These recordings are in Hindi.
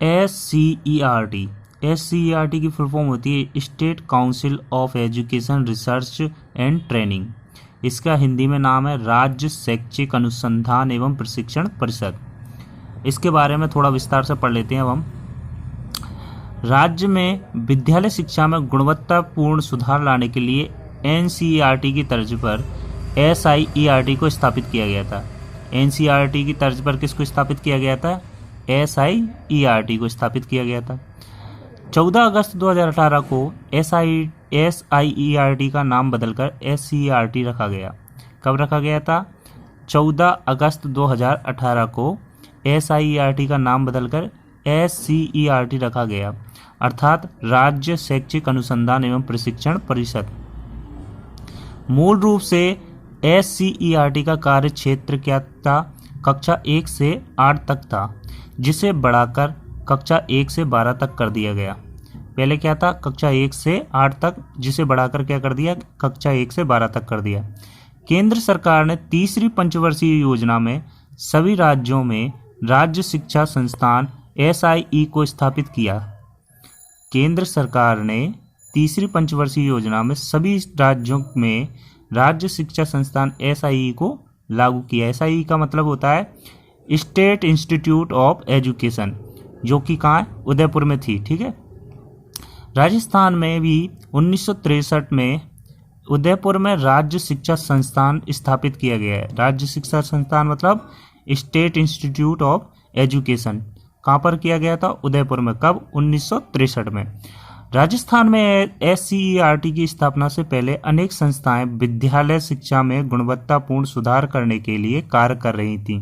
SCERT की फुल फॉर्म होती है state council of education research and training. इसका हिंदी में नाम है राज्य शैक्षिक अनुसंधान एवं प्रशिक्षण परिषद। इसके बारे में थोड़ा विस्तार से पढ़ लेते हैं अब हम। राज्य में विद्यालय शिक्षा में गुणवत्तापूर्ण सुधार लाने के लिए NCERT की तर्ज पर SIERT को स्थापित किया गया था। NCERT की तर्ज पर किसको स्थापित किया गया था? SIERT को स्थापित किया गया था। 14 अगस्त 2018 को SIERT का नाम बदलकर SCERT रखा गया। कब रखा गया था? 14 अगस्त 2018 को SIERT का नाम बदलकर SCERT रखा गया, अर्थात राज्य शैक्षिक अनुसंधान एवं प्रशिक्षण परिषद। मूल रूप से SCERT का कार्य क्षेत्र क्या था? कक्षा 1 से 8 तक था, जिसे बढ़ाकर कक्षा 1 से 12 तक कर दिया गया। पहले क्या था? कक्षा 1 से 8 तक, जिसे बढ़ाकर क्या कर दिया? कक्षा 1 से 12 तक कर दिया। केंद्र सरकार ने तीसरी पंचवर्षीय योजना में सभी राज्यों में राज्य शिक्षा संस्थान SIE को स्थापित किया। केंद्र सरकार ने तीसरी पंचवर्षीय योजना में सभी राज्यों में राज्य शिक्षा संस्थान SIE को लागू किया। SIE का मतलब होता है स्टेट इंस्टीट्यूट ऑफ एजुकेशन, जो कि कहाँ है? उदयपुर में थी। ठीक है। राजस्थान में भी 1963 में उदयपुर में राज्य शिक्षा संस्थान स्थापित किया गया है। राज्य शिक्षा संस्थान मतलब स्टेट इंस्टीट्यूट ऑफ एजुकेशन कहाँ पर किया गया था? उदयपुर में। कब? 1963 में। राजस्थान में SCERT की स्थापना से पहले अनेक संस्थाएं विद्यालय शिक्षा में गुणवत्तापूर्ण सुधार करने के लिए कार्य कर रही थीं।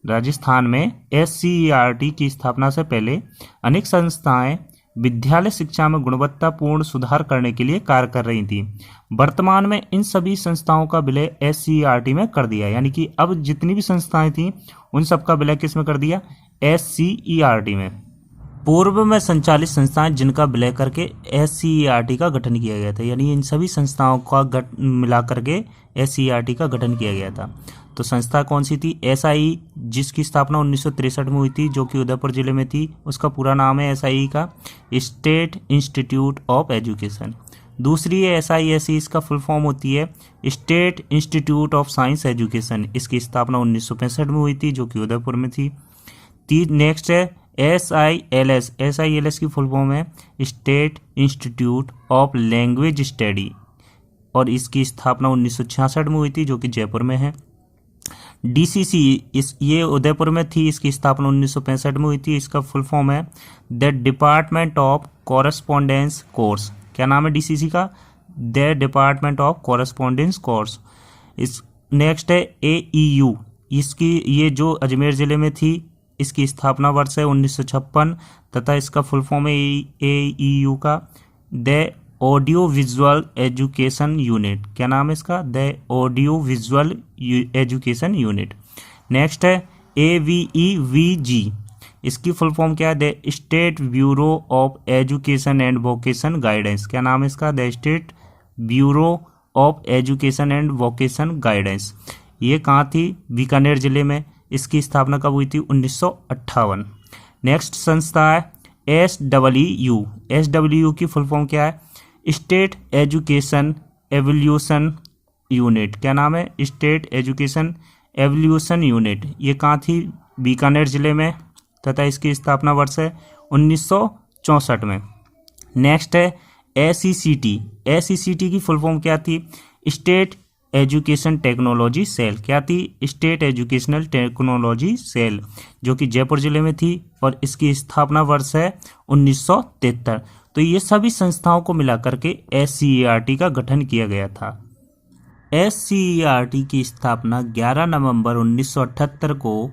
राजस्थान में SCERT की स्थापना से पहले अनेक संस्थाएं विद्यालय शिक्षा में गुणवत्तापूर्ण सुधार करने के लिए कार्य कर रही थीं। वर्तमान में इन सभी संस्थाओं का विलय SCERT में कर दिया, यानी कि अब जितनी भी संस्थाएं थीं उन सबका विलय किस में कर दिया? SCERT में। पूर्व में संचालित संस्थाएं जिनका विलय करके SCERT का गठन किया गया था, यानी इन सभी संस्थाओं का मिला करके SCERT का गठन किया गया था। तो संस्था कौन सी थी? SIE, जिसकी स्थापना 1963 में हुई थी, जो कि उदयपुर जिले में थी। उसका पूरा नाम है SIE का स्टेट इंस्टीट्यूट ऑफ एजुकेशन। दूसरी है SISE, इसका फुल फॉर्म होती है state institute of science education. इसकी स्थापना 1965 में हुई थी, जो कि उदयपुर में थी। नेक्स्ट है SILS। SILS की फुल फॉर्म है state institute of language study, और इसकी स्थापना 1966 में हुई थी, जो कि जयपुर में है। DCC, ये उदयपुर में थी, इसकी स्थापना 1965 में हुई थी। इसका फुल फॉर्म है the department of correspondence course. क्या नाम है DCC का? The department of correspondence course. इस नेक्स्ट है AEU, इसकी ये जो अजमेर जिले में थी, इसकी स्थापना वर्ष है 1956 तथा इसका फुल फॉर्म है AEU का the audio visual education unit. क्या नाम है इसका? The audio visual education unit. Next है AVEVG, इसकी फुल फॉर्म क्या है? The state bureau of education and vocation guidance. क्या नाम है इसका? The state bureau of education and vocation guidance. ये कहाँ थी? बीकानेर जिले में। इसकी स्थापना कब हुई थी? 1958। नेक्स्ट संस्था है SWU। SWU की फुल फॉर्म क्या है? State education evolution unit. क्या नाम है? State education evolution unit. ये कहाँ थी? बीकानेर जिले में, तथा इसकी स्थापना वर्ष है 1964 में। नेक्स्ट है SECT। SECT की फुल फॉर्म क्या थी? State education technology cell. क्या थी? स्टेट एजुकेशनल टेक्नोलॉजी सेल, जो कि जयपुर जिले में थी, और इसकी स्थापना वर्ष है 1973। तो ये सभी संस्थाओं को मिलाकर के SCERT का गठन किया गया था। SCERT की स्थापना 11 नवंबर 1978 को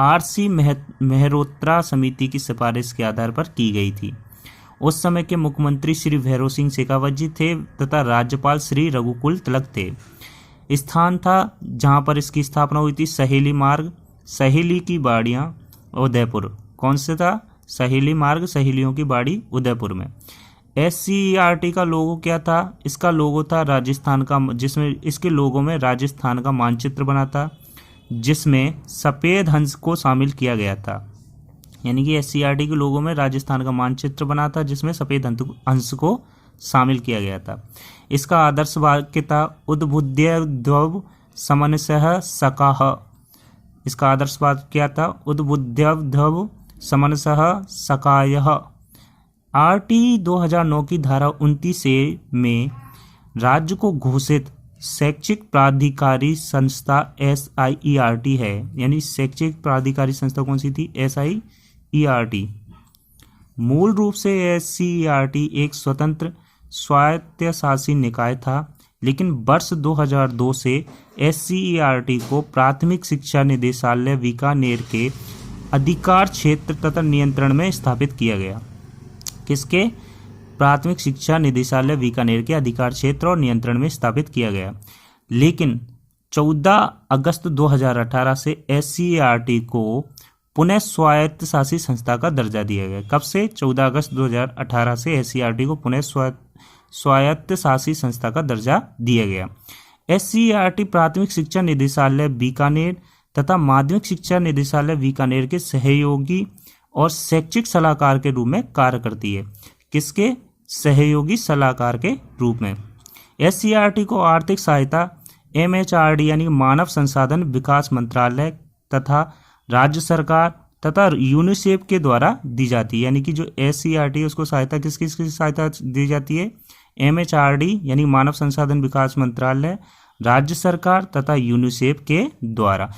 RC मेहरोत्रा समिति की सिफारिश के आधार पर की गई थी। उस समय के मुख्यमंत्री श्री भैरों सिंह शेखावत जी थे तथा राज्यपाल श्री रघुकुल तिलक थे। स्थान था जहां पर इसकी स्थापना हुई थी सहेली मार्ग, सहेली की बाड़ियां, उदयपुर। कौन से था? सहेली मार्ग, सहेलियों की बाड़ी, उदयपुर में। SCERT का लोगो क्या था? इसका लोगो था राजस्थान का, जिसमें इसके लोगो में राजस्थान का मानचित्र बना था, जिसमें सफ़ेद हंस को शामिल किया गया था। यानी कि SCERT के लोगों में राजस्थान का मानचित्र बना था जिसमें सफेद अंश को शामिल किया गया था। इसका आदर्श वाक्य था उद्बुद्ध्यद्वौ समनसः सकाः। इसका आदर्श वाक्य क्या था? उद्बुद्ध्यद्वौ समनसः सकायः। RT 2009 की धारा 29 में राज्य को घोषित शैक्षिक प्राधिकारी संस्था SIERT है। यानी शैक्षिक प्राधिकारी संस्था कौन सी थी? SIERT। मूल रूप से SCERT एक स्वतंत्र स्वायत्तशासी निकाय था, लेकिन वर्ष 2002 से SCERT को प्राथमिक शिक्षा निदेशालय बीकानेर के अधिकार क्षेत्र तथा नियंत्रण में स्थापित किया गया। किसके? प्राथमिक शिक्षा निदेशालय बीकानेर के अधिकार क्षेत्र और नियंत्रण में स्थापित किया गया। लेकिन 14 अगस्त 2018 से SCERT को पुनः स्वायत्तशासी संस्था का दर्जा दिया गया। कब से? 14 अगस्त 2018 से SCERT को पुनः स्वायत्तशासी संस्था का दर्जा दिया गया। SCERT प्राथमिक शिक्षा निदेशालय बीकानेर तथा माध्यमिक शिक्षा निदेशालय बीकानेर के सहयोगी और शैक्षिक सलाहकार के रूप में कार्य करती है। किसके? सहयोगी सलाहकार के रूप में। SCERT को आर्थिक सहायता MHRD यानी मानव संसाधन विकास मंत्रालय तथा राज्य सरकार तथा यूनिसेफ के द्वारा दी जाती है। यानी कि जो SCERT है उसको सहायता किसकी सहायता दी जाती है? MHRD यानी मानव संसाधन विकास मंत्रालय, राज्य सरकार तथा यूनिसेफ के द्वारा।